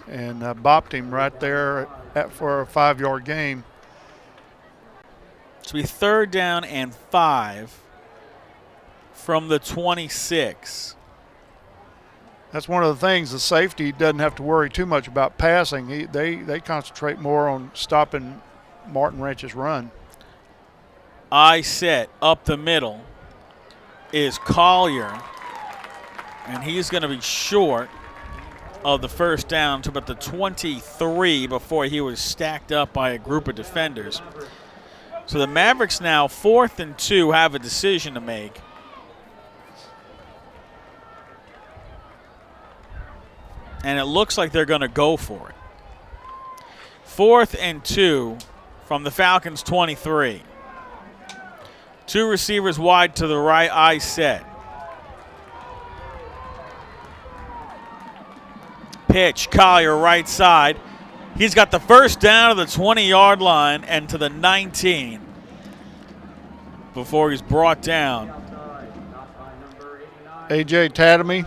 and bopped him right there for a 5-yard gain. To be 3rd down and 5 from the 26. That's one of the things. The safety doesn't have to worry too much about passing. They concentrate more on stopping Martin Ranch's run. I set up the middle is Collier, and he's going to be short of the 1st down to about the 23 before he was stacked up by a group of defenders. So the Mavericks now 4th and 2 have a decision to make. And it looks like they're going to go for it. 4th and 2 from the Falcons 23. 2 receivers wide to the right, I set. Pitch, Collier right side. He's got the 1st down to the 20-yard line and to the 19 before he's brought down. A.J. Tatamy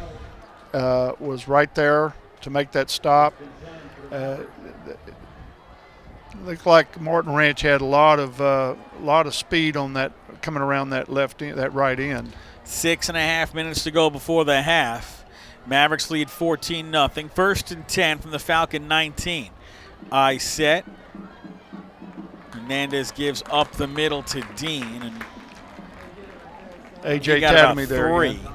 was right there to make that stop. Looked like Morton Ranch had a lot of speed on that coming around that that right end. 6.5 minutes to go before the half. Mavericks lead 14-0. 1st and 10 from the Falcon 19. I set. Hernandez gives up the middle to Dean, and A.J. got Tatamy about there 3. again.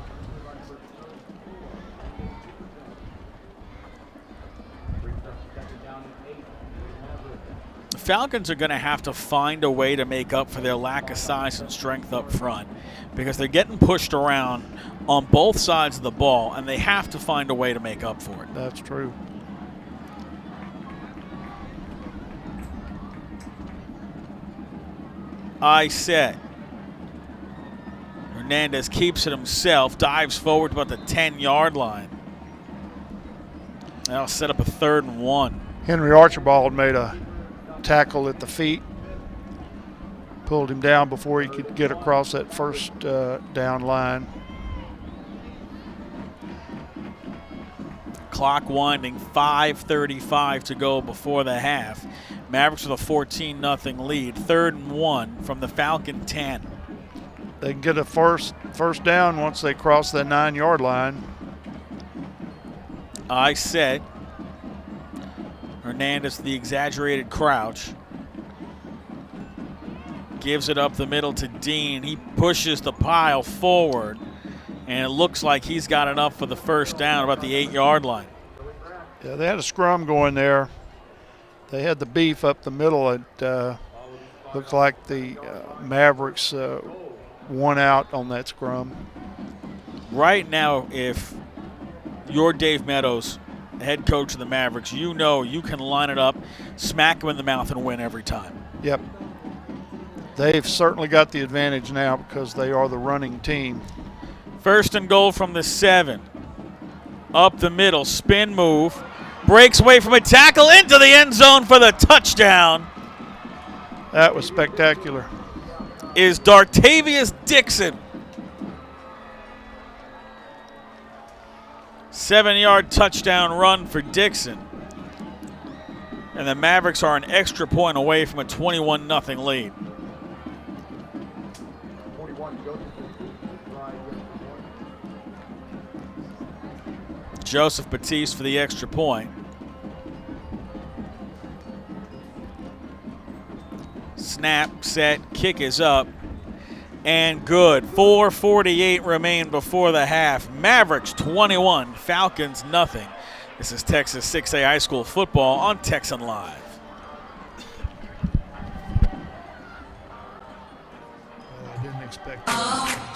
The Falcons are going to have to find a way to make up for their lack of size and strength up front because they're getting pushed around on both sides of the ball, and they have to find a way to make up for it. That's true. I set. Hernandez keeps it himself, dives forward to about the 10-yard line. That'll set up a 3rd and 1. Henry Archibald made a tackle at the feet, pulled him down before he could get across that 1st down line. Clock winding, 5:35 to go before the half. Mavericks with a 14-0 lead. 3rd and 1 from the Falcon 10. They can get a first down once they cross that 9-yard line. I set. Hernandez, the exaggerated crouch. Gives it up the middle to Dean. He pushes the pile forward, and it looks like he's got enough for the 1st down about the 8-yard line. Yeah, they had a scrum going there. They had the beef up the middle. It looked like the Mavericks won out on that scrum. Right now, if you're Dave Meadows, head coach of the Mavericks, you know you can line it up, smack them in the mouth, and win every time. Yep. They've certainly got the advantage now because they are the running team. 1st and goal from the 7. Up the middle, spin move. Breaks away from a tackle into the end zone for the touchdown. That was spectacular. Is Dartavius Dixon. 7-yard touchdown run for Dixon. And the Mavericks are an extra point away from a 21-0 lead. Joseph Batiste for the extra point. Snap, set, kick is up, and good. 4:48 remain before the half. Mavericks 21, Falcons nothing. This is Texas 6A High School football on Texan Live. Well, I didn't expect that.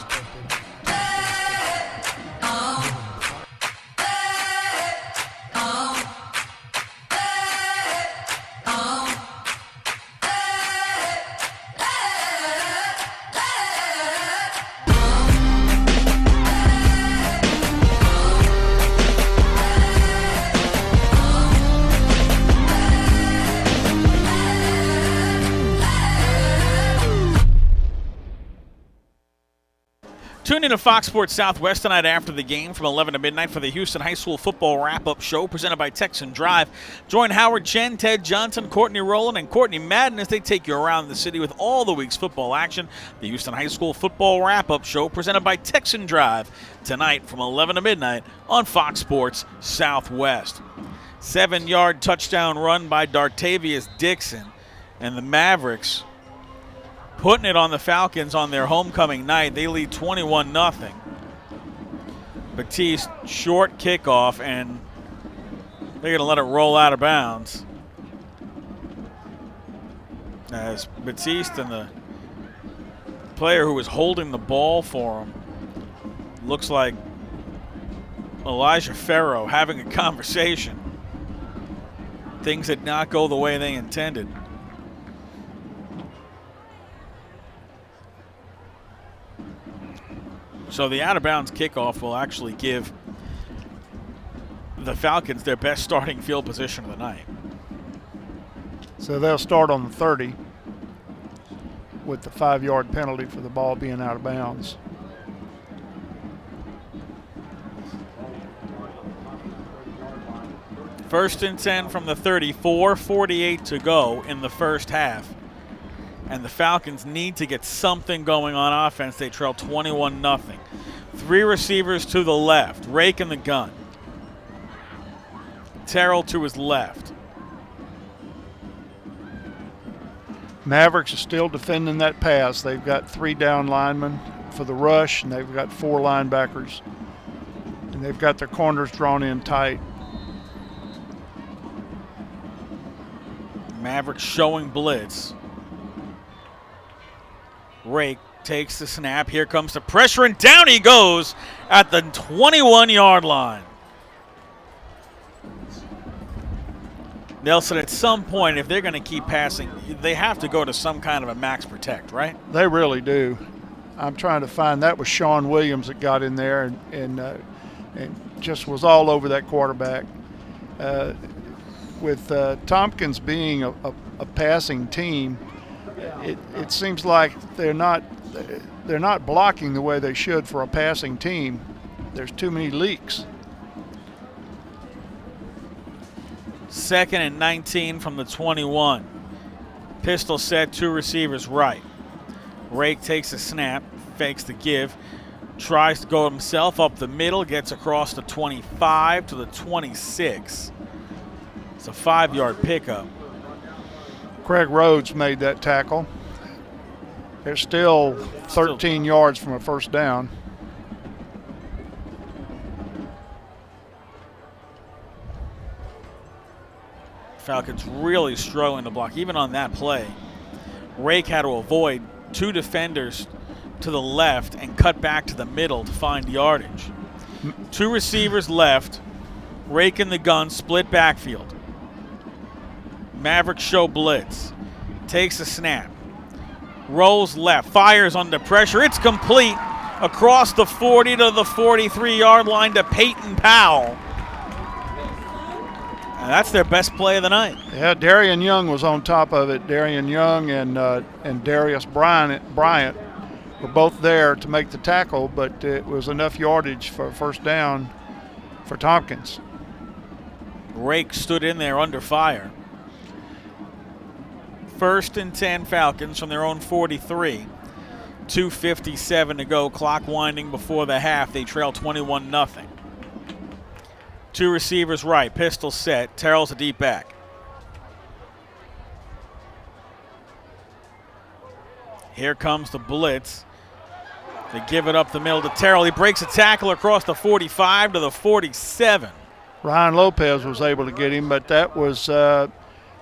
Tune in to Fox Sports Southwest tonight after the game from 11 to midnight for the Houston High School Football Wrap-Up Show presented by Texan Drive. Join Howard Chen, Ted Johnson, Courtney Rowland, and Courtney Madden as they take you around the city with all the week's football action. The Houston High School Football Wrap-Up Show presented by Texan Drive tonight from 11 to midnight on Fox Sports Southwest. 7-yard touchdown run by Dartavius Dixon, and the Mavericks putting it on the Falcons on their homecoming night. They lead 21-0. Batiste, short kickoff, and they're going to let it roll out of bounds. As Batiste and the player who was holding the ball for him, looks like Elijah Farrow, having a conversation. Things did not go the way they intended. So the out-of-bounds kickoff will actually give the Falcons their best starting field position of the night. So they'll start on the 30 with the 5-yard penalty for the ball being out of bounds. First and 10 from the 34, 48 to go in the first half. And the Falcons need to get something going on offense. They trail 21-0. 3 receivers to the left. Rake in the gun. Terrell to his left. Mavericks are still defending that pass. They've got 3 down linemen for the rush, and they've got 4 linebackers. And they've got their corners drawn in tight. Mavericks showing blitz. Rake takes the snap. Here comes the pressure, and down he goes at the 21-yard line. Nelson, at some point, if they're going to keep passing, they have to go to some kind of a max protect, right? They really do. I'm trying to find, that was Sean Williams that got in there and just was all over that quarterback. With Tompkins being a passing team, it seems like they're not blocking the way they should for a passing team. There's too many leaks. 2nd and 19 from the 21. Pistol set, 2 receivers right. Rake takes a snap, fakes the give, tries to go himself up the middle, gets across the 25 to the 26. It's a 5-yard pickup. Craig Rhodes made that tackle. They're still 13 yards from a first down. Falcons really struggling to block. Even on that play, Rake had to avoid 2 defenders to the left and cut back to the middle to find yardage. 2 receivers left. Rake in the gun, split backfield. Mavericks show blitz. Takes a snap. Rolls left. Fires under pressure. It's complete across the 40 to the 43-yard line to Peyton Powell. And that's their best play of the night. Yeah, Darian Young was on top of it. Darian Young and Darius Bryant were both there to make the tackle, but it was enough yardage for a first down for Tompkins. Rake stood in there under fire. 1st and 10 Falcons from their own 43. 2:57 to go. Clock winding before the half. They trail 21-0. 2 receivers right. Pistol set. Terrell's a deep back. Here comes the blitz. They give it up the middle to Terrell. He breaks a tackle across the 45 to the 47. Ryan Lopez was able to get him, but that was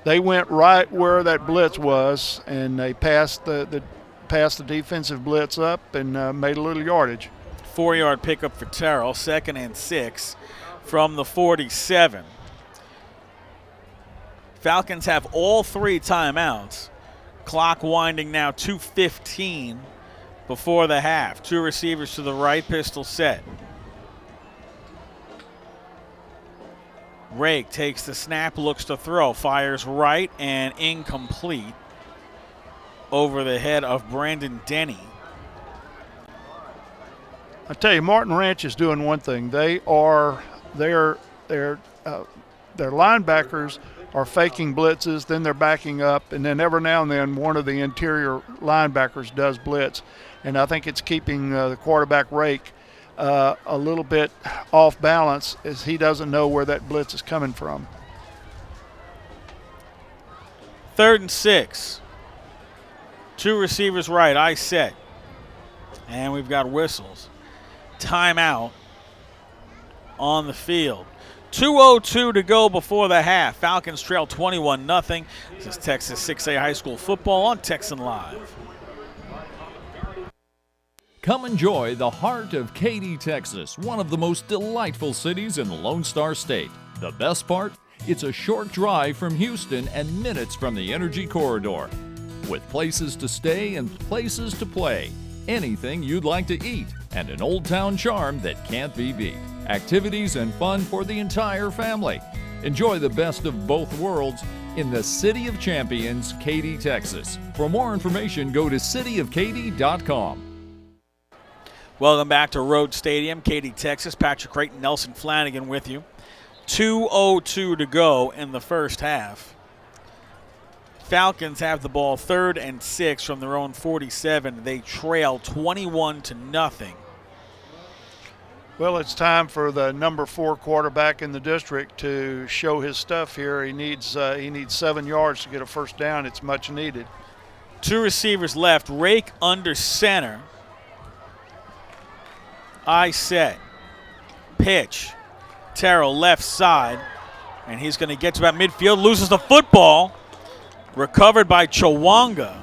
they went right where that blitz was, and they passed the defensive blitz up and made a little yardage. 4-yard pickup for Terrell. 2nd and 6 from the 47. Falcons have all 3 timeouts. Clock winding now, 2:15 before the half. 2 receivers to the right, pistol set. Rake takes the snap, looks to throw, fires right and incomplete over the head of Brandon Denny. I tell you, Morton Ranch is doing one thing. Their linebackers are faking blitzes, then they're backing up, and then every now and then one of the interior linebackers does blitz. And I think it's keeping the quarterback Rake a little bit off balance as he doesn't know where that blitz is coming from. 3rd and 6. 2 receivers right, I set. And we've got whistles. Timeout on the field. 2:02 to go before the half. Falcons trail 21-0. This is Texas 6A High School football on Texan Live. Come enjoy the heart of Katy, Texas, one of the most delightful cities in the Lone Star State. The best part? It's a short drive from Houston and minutes from the Energy Corridor. With places to stay and places to play, anything you'd like to eat, and an old town charm that can't be beat. Activities and fun for the entire family. Enjoy the best of both worlds in the City of Champions, Katy, Texas. For more information, go to cityofkaty.com. Welcome back to Road Stadium, Katy, Texas. Patrick Creighton, Nelson Flanagan with you. 2:02 to go in the first half. Falcons have the ball 3rd and 6 from their own 47. They trail 21-0. Well, it's time for the number 4 quarterback in the district to show his stuff here. He needs 7 yards to get a first down. It's much needed. 2 receivers left. Rake under center. I set. Pitch. Terrell left side. And he's going to get to about midfield. Loses the football. Recovered by Chawanga.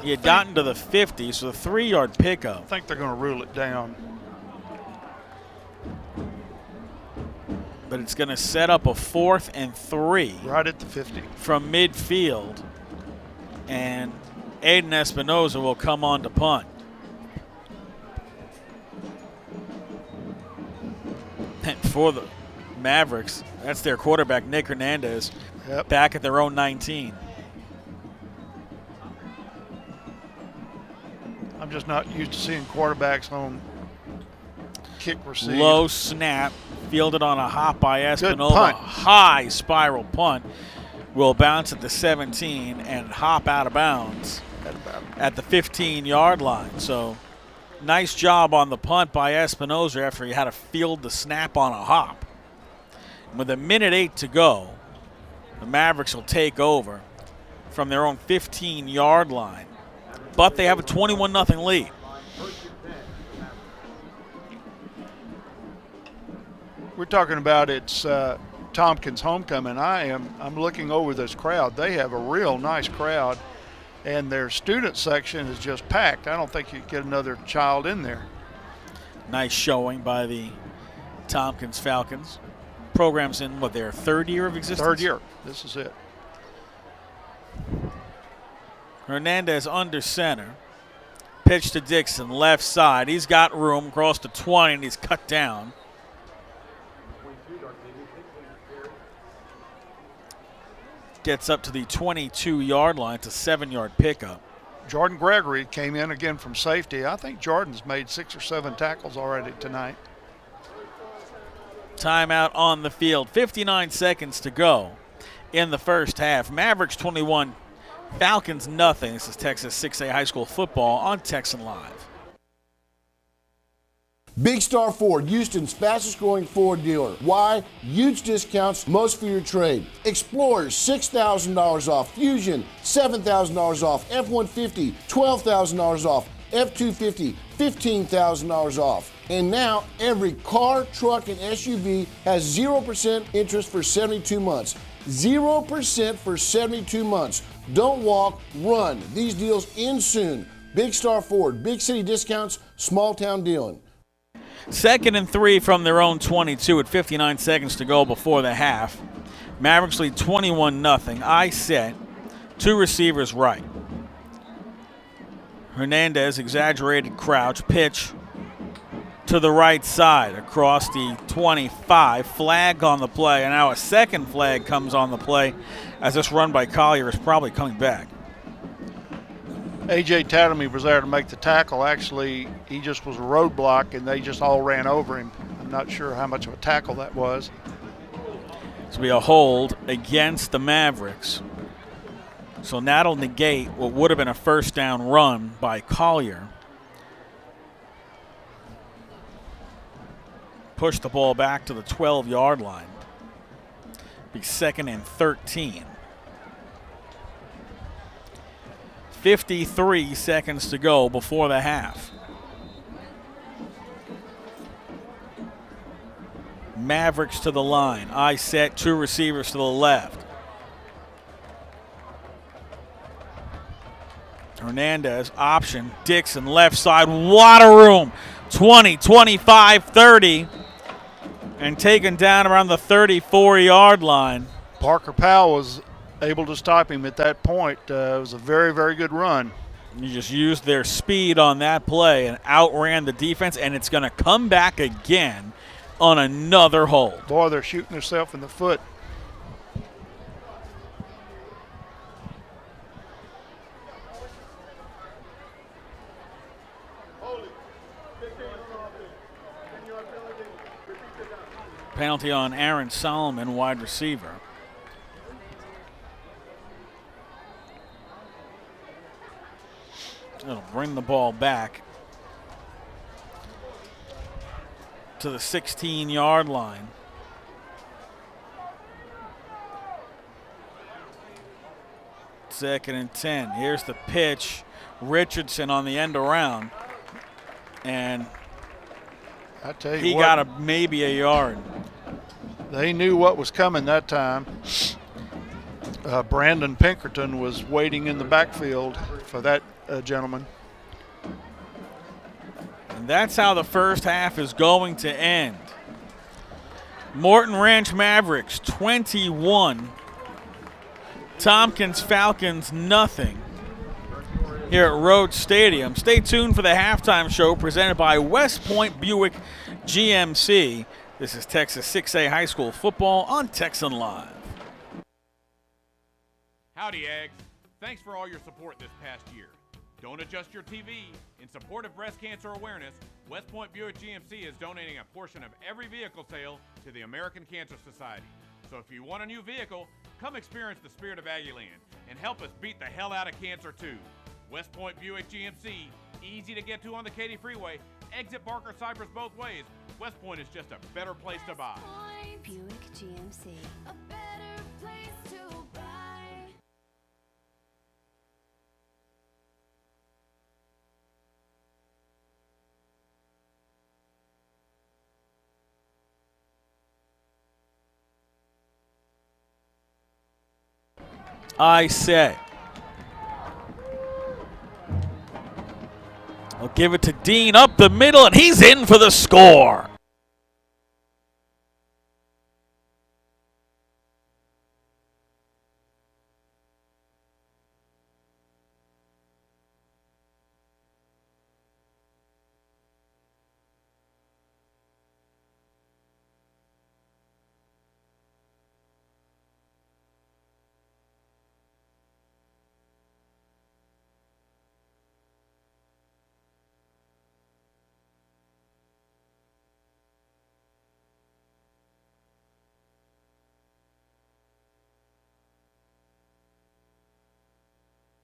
He had gotten to the 50, so a 3-yard pickup. I think they're going to rule it down. But it's going to set up a 4th and 3. Right at the 50. From midfield. And Aiden Espinoza will come on to punt. And for the Mavericks, that's their quarterback, Nick Hernandez, back at their own 19. I'm just not used to seeing quarterbacks on kick receive. Low snap, fielded on a hop by Espinoza. Good punt. High spiral punt. Will bounce at the 17 and hop out of bounds at the 15-yard line. So nice job on the punt by Espinoza after he had to field the snap on a hop. With 1:08 to go, the Mavericks will take over from their own 15-yard line. But they have a 21-0 lead. We're talking about it's Tompkins homecoming. I'm looking over this crowd. They have a real nice crowd, and their student section is just packed. I don't think you could get another child in there. Nice showing by the Tompkins Falcons. Program's in, their 3rd year of existence? 3rd year. This is it. Hernandez under center. Pitch to Dixon, left side. He's got room, across to 20, and he's cut down. Gets up to the 22-yard line. It's a 7-yard pickup. Jordan Gregory came in again from safety. I think Jordan's made 6 or 7 tackles already tonight. Timeout on the field. 59 seconds to go in the first half. Mavericks 21, Falcons nothing. This is Texas 6A High School football on Texan Live. Big Star Ford, Houston's fastest growing Ford dealer. Why? Huge discounts, most for your trade. Explorers, $6,000 off. Fusion, $7,000 off. F-150, $12,000 off. F-250, $15,000 off. And now every car, truck, and SUV has 0% interest for 72 months. 0% for 72 months. Don't walk, run. These deals end soon. Big Star Ford, big city discounts, small town dealing. 2nd and 3 from their own 22 at 59 seconds to go before the half. Mavericks lead 21-0. I set. 2 receivers right. Hernandez, exaggerated crouch, pitch to the right side across the 25. Flag on the play, and now a second flag comes on the play as this run by Collier is probably coming back. A.J. Tatamy was there to make the tackle. Actually, he just was a roadblock, and they just all ran over him. I'm not sure how much of a tackle that was. This will be a hold against the Mavericks. So that'll negate what would have been a first down run by Collier. Push the ball back to the 12-yard line. Be 2nd and 13. 53 seconds to go before the half. Mavericks to the line. I set, 2 receivers to the left. Hernandez, option. Dixon, left side. Lot of room. 20, 25, 30. And taken down around the 34-yard line. Parker Powell was able to stop him at that point. It was a very, very good run. You just used their speed on that play and outran the defense, and it's going to come back again on another hold. Boy, they're shooting themselves in the foot. Penalty on Aaron Solomon, wide receiver. It'll bring the ball back to the 16-yard line. Second and 10. Here's the pitch. Richardson on the end around. And I tell you he what, got maybe a yard. They knew what was coming that time. Brandon Pinkerton was waiting in the backfield for that gentleman. And that's how the first half is going to end. Morton Ranch Mavericks 21. Tompkins Falcons nothing here at Rhodes Stadium. Stay tuned for the halftime show presented by West Point Buick GMC. This is Texas 6A High School football on Texan Live. Howdy, Eggs. Thanks for all your support this past year. Don't adjust your TV. In support of breast cancer awareness, West Point Buick GMC is donating a portion of every vehicle sale to the American Cancer Society. So if you want a new vehicle, come experience the spirit of Aggieland and help us beat the hell out of cancer too. West Point Buick GMC, easy to get to on the Katy Freeway. Exit Barker Cypress both ways. West Point is just a better place to buy. Buick GMC. A better place to buy. I set. I'll give it to Dean up the middle, and he's in for the score.